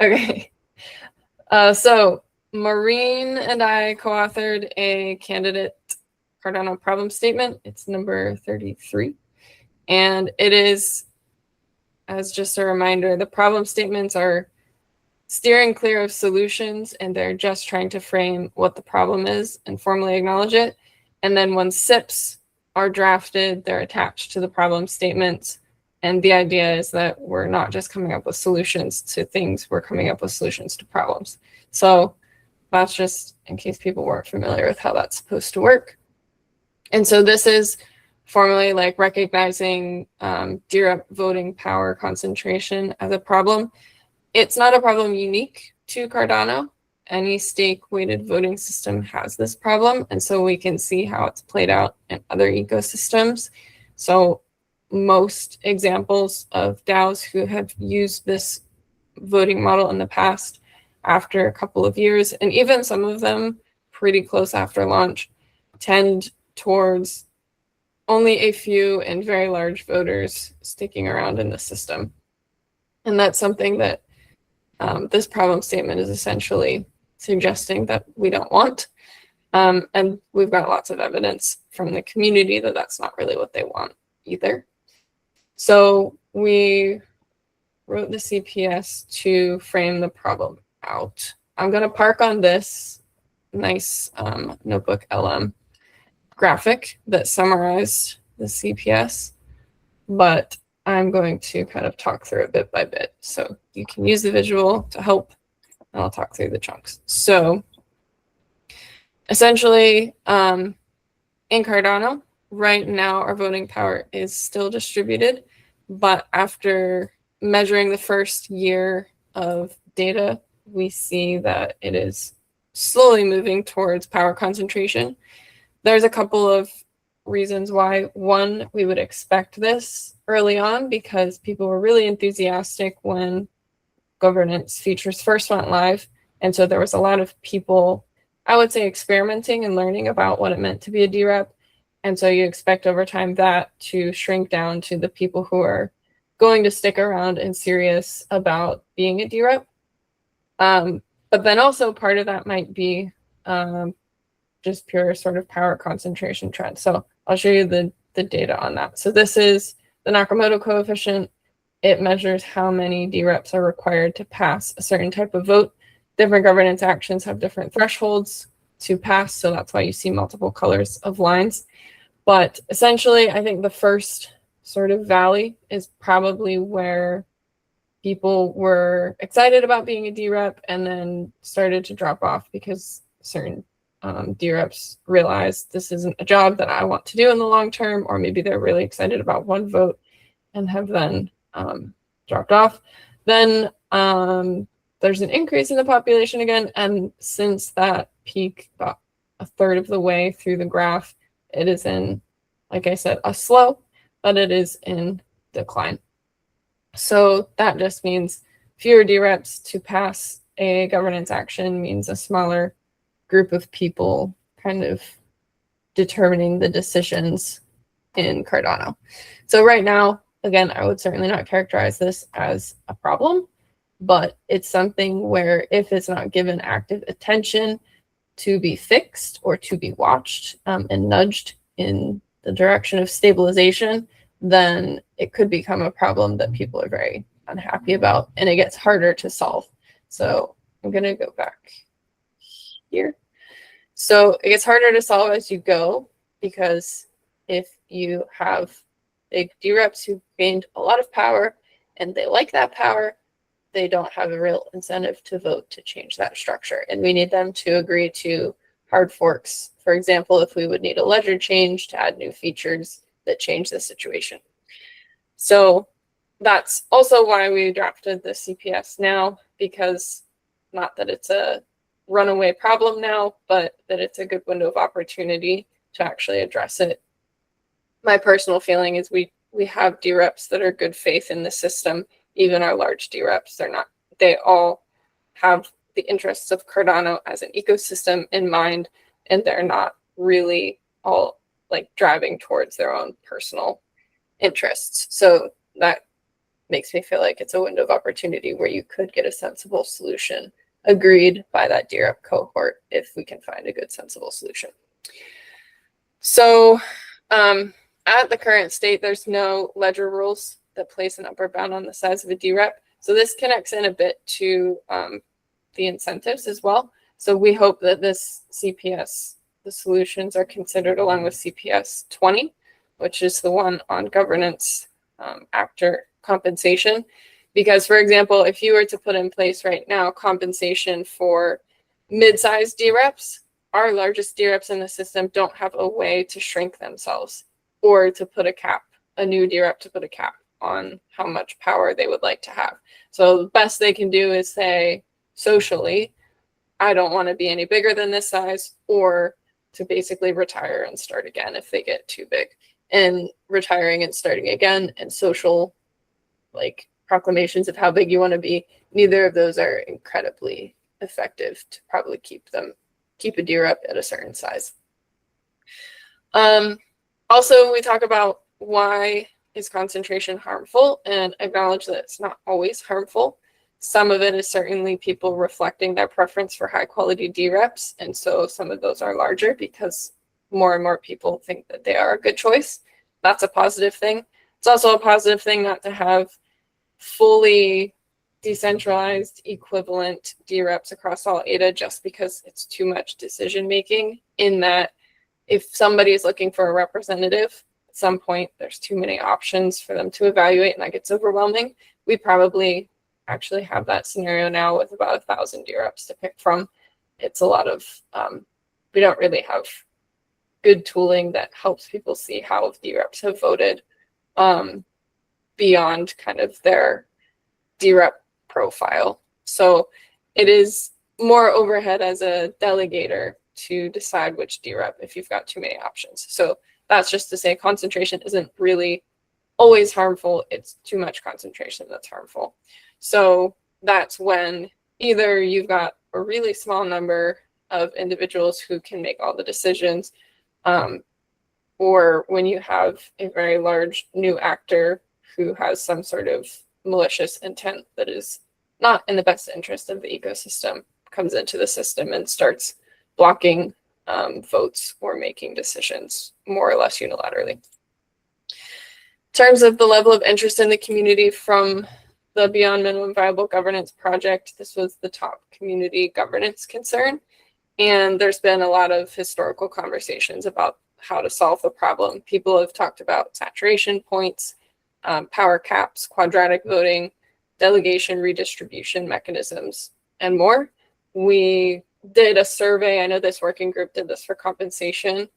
Okay. So Maureen and I co-authored a candidate Cardano problem statement. It's number 33. And it is, as just a reminder, the problem statements are steering clear of solutions, and they're just trying to frame what the problem is and formally acknowledge it. And then when SIPs are drafted, they're attached to the problem statements. And the idea is that we're not just coming up with solutions to things, we're coming up with solutions to problems. So that's just in case people weren't familiar with how that's supposed to work. And so this is formally like recognizing DRep voting power concentration as a problem. It's not a problem unique to Cardano. Any stake-weighted voting system has this problem, and so we can see how it's played out in other ecosystems. So most examples of DAOs who have used this voting model in the past, after a couple of years, and even some of them pretty close after launch, tend towards only a few and very large voters sticking around in the system. And that's something that this problem statement is essentially suggesting that we don't want. And we've got lots of evidence from the community that that's not really what they want either. So we wrote the CPS to frame the problem out. I'm going to park on this nice notebook LM graphic that summarized the CPS, but I'm going to kind of talk through it bit by bit. So you can use the visual to help, and I'll talk through the chunks. So essentially, in Cardano, right now, our voting power is still distributed, but after measuring the first year of data, we see that it is slowly moving towards power concentration. There's a couple of reasons why. One, we would expect this early on because people were really enthusiastic when governance features first went live. And so there was a lot of people, I would say, experimenting and learning about what it meant to be a DRep. And so you expect over time that to shrink down to the people who are going to stick around and serious about being a DRep. But then also part of that might be just pure sort of power concentration trend. So I'll show you the data on that. So this is the Nakamoto coefficient. It measures how many DReps are required to pass a certain type of vote. Different governance actions have different thresholds to pass, so that's why you see multiple colors of lines. But essentially, I think the first sort of valley is probably where people were excited about being a DRep and then started to drop off because certain DReps realized this isn't a job that I want to do in the long term, or maybe they're really excited about one vote and have then dropped off. Then there's an increase in the population again, and since that peak, about a third of the way through the graph, it is in, like I said, a slow, but it is in decline. So that just means fewer DReps to pass a governance action means a smaller group of people kind of determining the decisions in Cardano. So right now, again, I would certainly not characterize this as a problem, but it's something where if it's not given active attention to be fixed or to be watched and nudged in the direction of stabilization, then it could become a problem that people are very unhappy about, and it gets harder to solve. So I'm going to go back here. So it gets harder to solve as you go, because if you have big DReps who've gained a lot of power and they like that power, they don't have a real incentive to vote to change that structure. And we need them to agree to hard forks. For example, if we would need a ledger change to add new features that change the situation. So that's also why we drafted the CPS now, because not that it's a runaway problem now, but that it's a good window of opportunity to actually address it. My personal feeling is we have DReps that are good faith in the system. Even our large DReps, they all have the interests of Cardano as an ecosystem in mind, and they're not really all like driving towards their own personal interests. So that makes me feel like it's a window of opportunity where you could get a sensible solution agreed by that DRep cohort if we can find a good sensible solution. So at the current state, there's no ledger rules that place an upper bound on the size of a DRep. So this connects in a bit to the incentives as well. So we hope that this CPS, the solutions are considered along with CPS 20, which is the one on governance actor compensation. Because, for example, if you were to put in place right now compensation for mid-sized DReps, our largest DReps in the system don't have a way to shrink themselves or to put a cap, a new DRep to put a cap on how much power they would like to have. So the best they can do is say socially, I don't want to be any bigger than this size, or to basically retire and start again if they get too big. And retiring and starting again and social like proclamations of how big you want to be, neither of those are incredibly effective to probably keep a DRep at a certain size. Also, we talk about why is concentration harmful, and acknowledge that it's not always harmful. Some of it is certainly people reflecting their preference for high quality DReps, and so some of those are larger because more and more people think that they are a good choice. That's a positive thing. It's also a positive thing not to have fully decentralized equivalent DReps across all ADA just because it's too much decision making, in that if somebody is looking for a representative, at some point there's too many options for them to evaluate and that gets overwhelming. We probably actually have that scenario now with about 1,000 DReps to pick from. It's a lot of, we don't really have good tooling that helps people see how DReps have voted beyond kind of their DRep profile. So it is more overhead as a delegator to decide which DRep if you've got too many options. So that's just to say concentration isn't really always harmful. It's too much concentration that's harmful. So that's when either you've got a really small number of individuals who can make all the decisions, or when you have a very large new actor who has some sort of malicious intent that is not in the best interest of the ecosystem, comes into the system and starts blocking votes or making decisions more or less unilaterally. In terms of the level of interest in the community from the Beyond Minimum Viable Governance project, this was the top community governance concern. And there's been a lot of historical conversations about how to solve the problem. People have talked about saturation points, power caps, quadratic voting, delegation redistribution mechanisms, and more. We did a survey. I know this working group did this for compensation.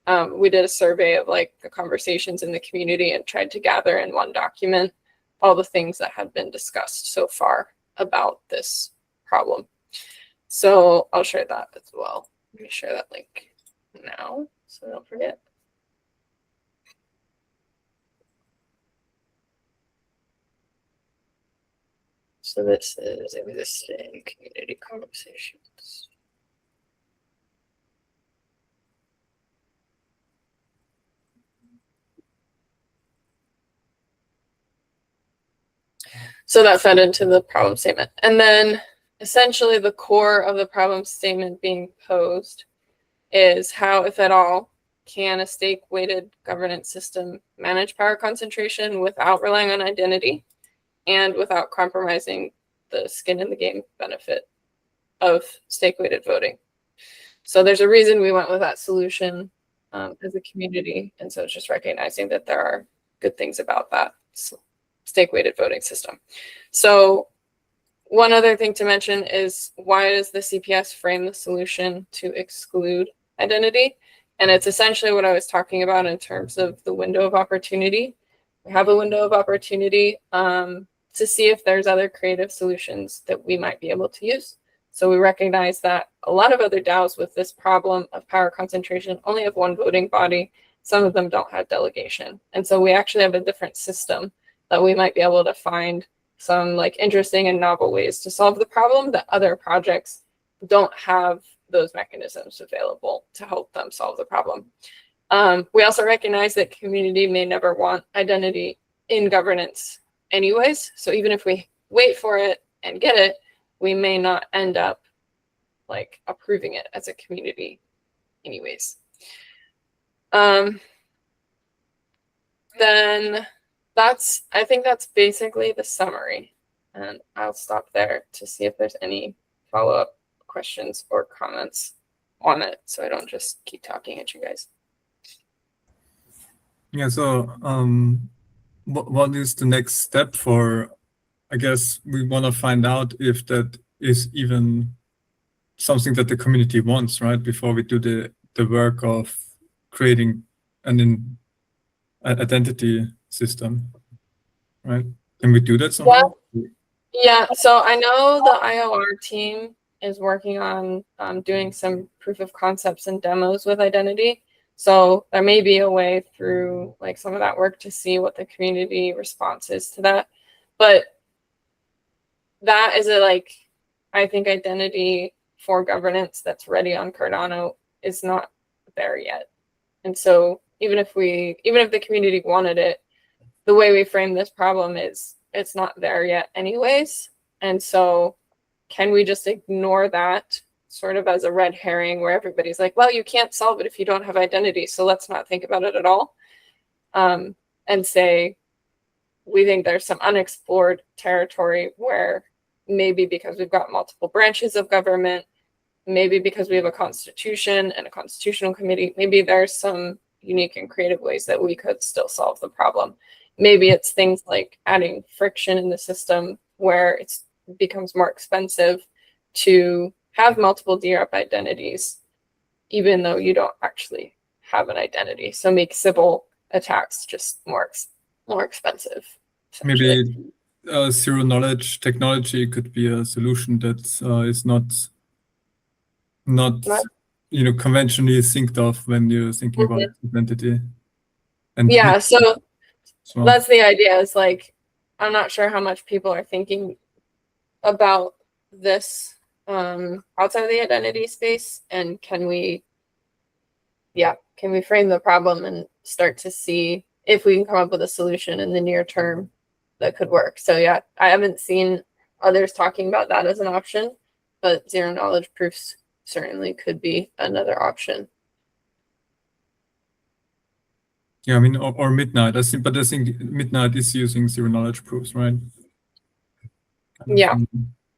We did a survey of like the conversations in the community and tried to gather in one document all the things that have been discussed so far about this problem. So I'll share that as well. Let me share that link now so I don't forget. So this is existing community conversations. So that fed into the problem statement. And then essentially the core of the problem statement being posed is how, if at all, can a stake-weighted governance system manage power concentration without relying on identity and without compromising the skin in the game benefit of stake-weighted voting. So there's a reason we went with that solution as a community. And so it's just recognizing that there are good things about that stake-weighted voting system. So one other thing to mention is, why does the CPS frame the solution to exclude identity? And it's essentially what I was talking about in terms of the window of opportunity. We have a window of opportunity to see if there's other creative solutions that we might be able to use. So we recognize that a lot of other DAOs with this problem of power concentration only have one voting body. Some of them don't have delegation. And so we actually have a different system that we might be able to find some like interesting and novel ways to solve the problem that other projects don't have those mechanisms available to help them solve the problem. We also recognize that community may never want identity in governance anyways. So even if we wait for it and get it, we may not end up like approving it as a community anyways. Then I think that's basically the summary. And I'll stop there to see if there's any follow-up questions or comments on it, so I don't just keep talking at you guys. Yeah, so what is the next step for, I guess we want to find out if that is even something that the community wants, right? Before we do the work of creating an identity system, right? Can we do that somehow? Yeah, so I know the IOR team is working on doing some proof of concepts and demos with identity. So there may be a way through like some of that work to see what the community response is to that. But that is I think identity for governance that's ready on Cardano is not there yet. And so even if the community wanted it, the way we frame this problem is it's not there yet anyways. And so can we just ignore that sort of as a red herring where everybody's like, well, you can't solve it if you don't have identity, so let's not think about it at all. And say, we think there's some unexplored territory where maybe because we've got multiple branches of government, maybe because we have a constitution and a constitutional committee, maybe there's some unique and creative ways that we could still solve the problem. Maybe it's things like adding friction in the system where it becomes more expensive to have multiple DRep identities, even though you don't actually have an identity. So make civil attacks just more expensive. Maybe zero knowledge technology could be a solution that is not conventionally think of when you're thinking about identity. And yeah, so that's the idea. Is like, I'm not sure how much people are thinking about this outside of the identity space, and can we frame the problem and start to see if we can come up with a solution in the near term that could work. So yeah, I haven't seen others talking about that as an option, but zero knowledge proofs certainly could be another option. Yeah, I mean, or Midnight. I think Midnight is using zero knowledge proofs, right? Yeah.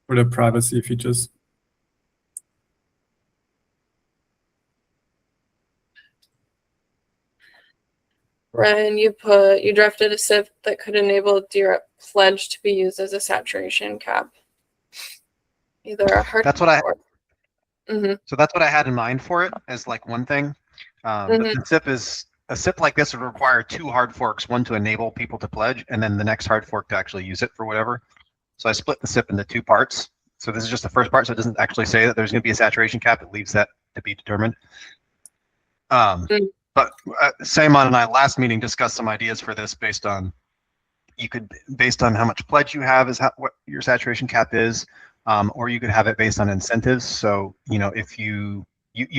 For the privacy features. Ryan, you drafted a SIP that could enable DRep pledge to be used as a saturation cap. Either a hard. That's what I. So that's what I had in mind for it as like one thing. But the SIP is a SIP like this would require 2 hard forks, one to enable people to pledge, and then the next hard fork to actually use it for whatever. So I split the SIP into 2 parts. So this is just the first part, so it doesn't actually say that there's going to be a saturation cap. It leaves that to be determined. But Simon and I last meeting discussed some ideas for this based on how much pledge you have is what your saturation cap is, or you could have it based on incentives. So if you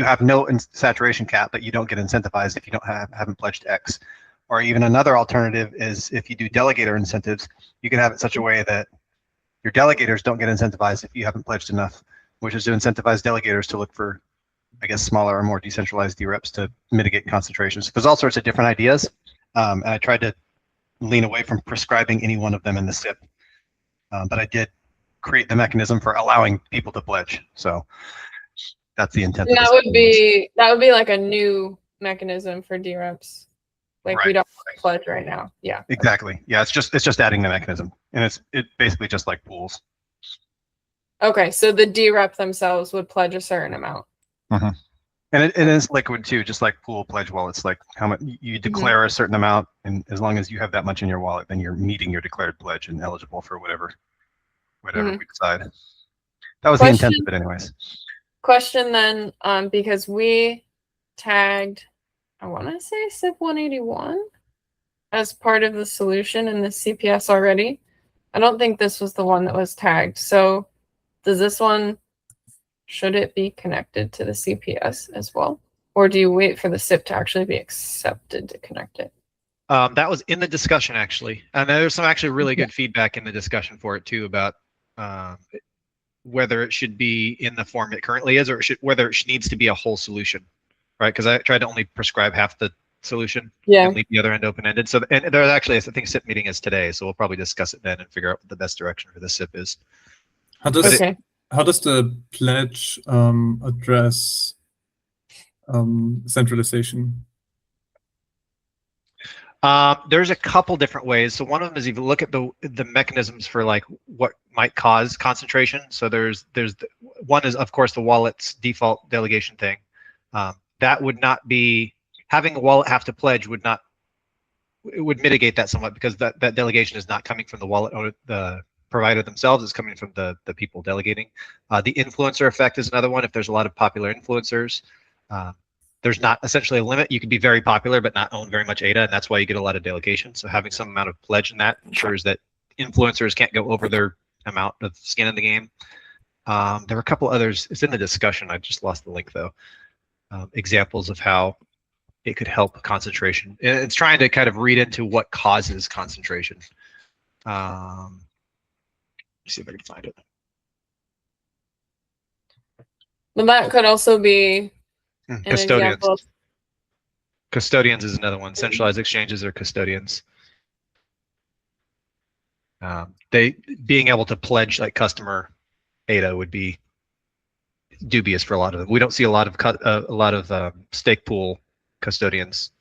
have no saturation cap, but you don't get incentivized if you haven't pledged X. Or even another alternative is if you do delegator incentives, you can have it such a way that your delegators don't get incentivized if you haven't pledged enough, which is to incentivize delegators to look for, I guess, smaller or more decentralized DReps to mitigate concentrations. There's all sorts of different ideas, and I tried to lean away from prescribing any one of them in the SIP, but I did create the mechanism for allowing people to pledge. So that's the intent. That would be like a new mechanism for DReps. Like we don't pledge right now. Yeah. Exactly. Yeah, it's just adding the mechanism, and it's basically just like pools. Okay, so the DRep themselves would pledge a certain amount. And it is liquid too, just like pool pledge wallets. Like how much you declare a certain amount, and as long as you have that much in your wallet, then you're meeting your declared pledge and eligible for whatever we decide. That was the intent of it, anyways. Question then, because we tagged, I want to say SIP 181 as part of the solution in the CPS already. I don't think this was the one that was tagged. So does this one, should it be connected to the CPS as well? Or do you wait for the SIP to actually be accepted to connect it? That was in the discussion, actually. And there's some actually really good feedback in the discussion for it, too, about whether it should be in the form it currently is, or whether it needs to be a whole solution, right? Because I tried to only prescribe half the solution and leave the other end open-ended. So, and there's actually, I think SIP meeting is today, so we'll probably discuss it then and figure out what the best direction for the SIP is. How does the pledge address centralization? There's a couple different ways. So one of them is if you look at the mechanisms for like what might cause concentration. So there's one is of course the wallet's default delegation thing. That would not be having a wallet have to pledge would mitigate that somewhat, because that delegation is not coming from the wallet owner, the provider themselves. It's coming from the people delegating. The influencer effect is another one. If there's a lot of popular influencers, there's not essentially a limit. You could be very popular but not own very much ADA, and that's why you get a lot of delegation. So having some amount of pledge in that ensures that influencers can't go over their amount of skin in the game. There were a couple others. It's in the discussion. I just lost the link though. Examples of how it could help concentration. It's trying to kind of read into what causes concentration. Let's see if I can find it. But that could also be custodians. Custodians is another one. Centralized exchanges are custodians. They being able to pledge like customer ADA would be dubious for a lot of them. We don't see a lot of stake pool custodians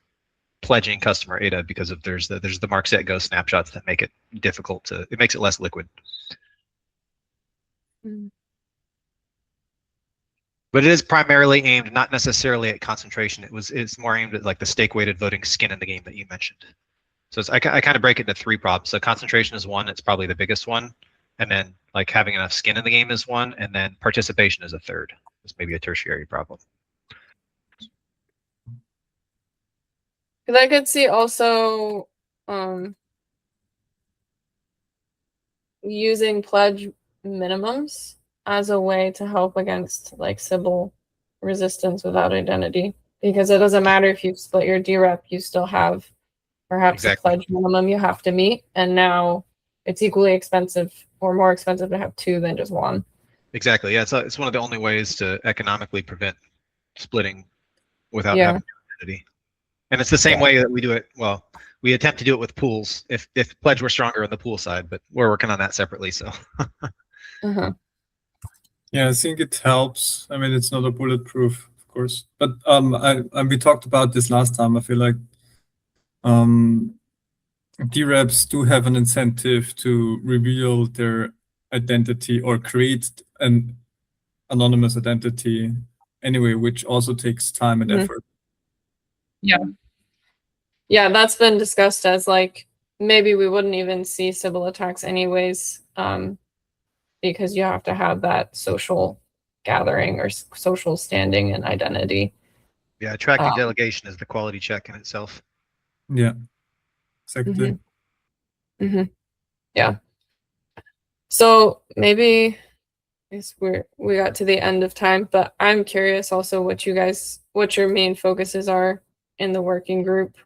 pledging customer ADA because of there's the mark set go snapshots that make it difficult to, it makes it less liquid. But it is primarily aimed not necessarily at concentration. It's more aimed at like the stake weighted voting skin in the game that you mentioned. So I kind of break it into three problems. So concentration is one, it's probably the biggest one, and then like having enough skin in the game is one, and then participation is a third. It's maybe a tertiary problem. Because I could see also using pledge minimums as a way to help against like Sybil resistance without identity, because it doesn't matter if you've split your DRep, you still have perhaps a pledge minimum you have to meet, and now it's equally expensive or more expensive to have two than just one. Exactly. Yeah, it's one of the only ways to economically prevent splitting without having identity. And it's the same way that we do it. Well, we attempt to do it with pools if pledge were stronger on the pool side, but we're working on that separately. So. Yeah, I think it helps. I mean, it's not a bulletproof, of course, but we talked about this last time. I feel like DReps do have an incentive to reveal their identity or create an anonymous identity anyway, which also takes time and effort. Yeah, that's been discussed as like maybe we wouldn't even see Sybil attacks anyways, because you have to have that social gathering or social standing and identity. Yeah, tracking delegation is the quality check in itself. Yeah, exactly. Yeah. So maybe we got to the end of time, but I'm curious also what your main focuses are in the working group.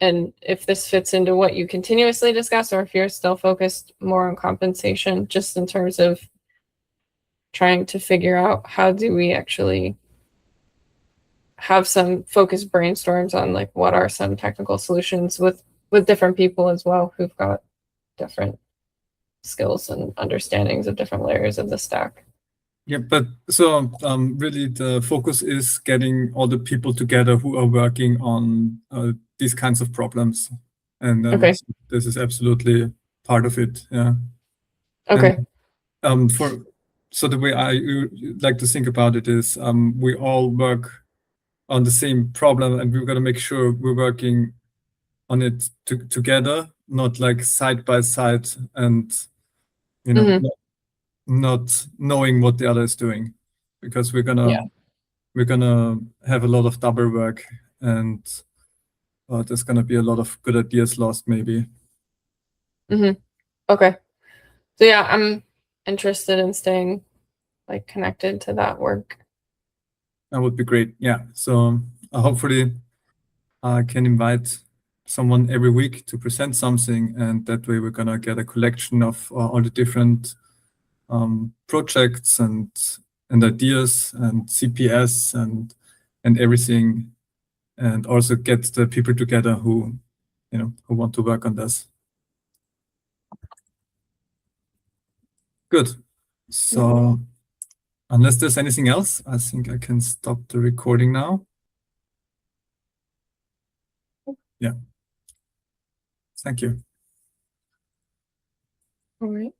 And if this fits into what you continuously discuss, or if you're still focused more on compensation, just in terms of trying to figure out how do we actually have some focused brainstorms on like what are some technical solutions with different people as well who've got different skills and understandings of different layers of the stack. Yeah, but so really the focus is getting all the people together who are working on these kinds of problems. And this is absolutely part of it. Yeah. Okay. And, so the way I like to think about it is we all work on the same problem, and we've got to make sure we're working on it together, not like side by side, and you know, not knowing what the other is doing, because we're gonna have a lot of double work, and there's gonna be a lot of good ideas lost maybe. Okay. So yeah, I'm interested in staying like connected to that work. That would be great. Yeah. So hopefully can invite someone every week to present something, and that way we're gonna get a collection of all the different projects and ideas and CPS and everything, and also get the people together who who want to work on this. Good. So unless there's anything else, I think I can stop the recording now. Yeah. Thank you. All right.